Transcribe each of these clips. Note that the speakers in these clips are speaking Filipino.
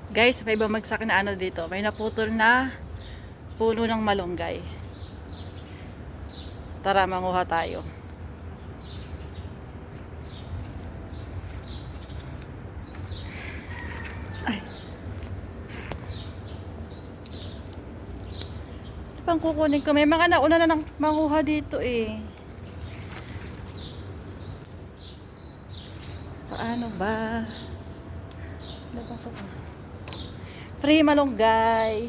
Guys, may bumagsak na ano dito. May naputol na puno ng malunggay. Tara, manguha tayo. Ay. Ito pang kukunin ko. May mga nauna na ng manguha dito eh. Paano ba? Napasok na. Free malunggay.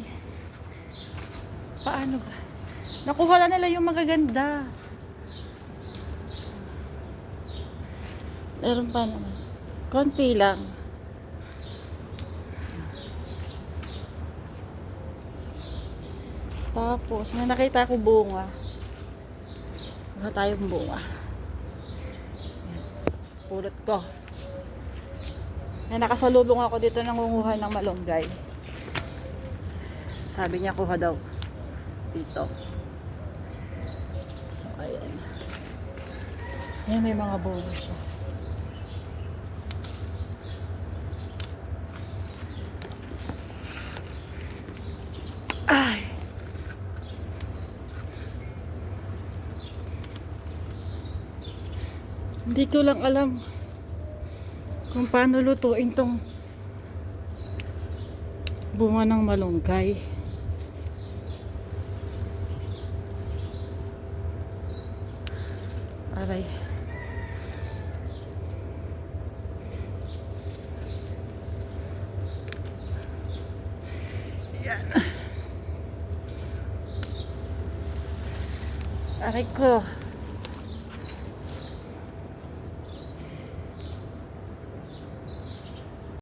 Paano ba? Nakuha na nila yung magaganda. Meron pa naman. Konti lang. Tapos, may nakita ko bunga. Wala tayong bunga. Pulot ko. Nakasalubong ako dito nangunguha ng malunggay. Sabi niya kuha daw dito. So, ayan. Ayan, may mga bunga siya. Ay! Hindi ko lang alam kung paano lutuin tong bunga ng malunggay. Aray. Yan. Aray ko.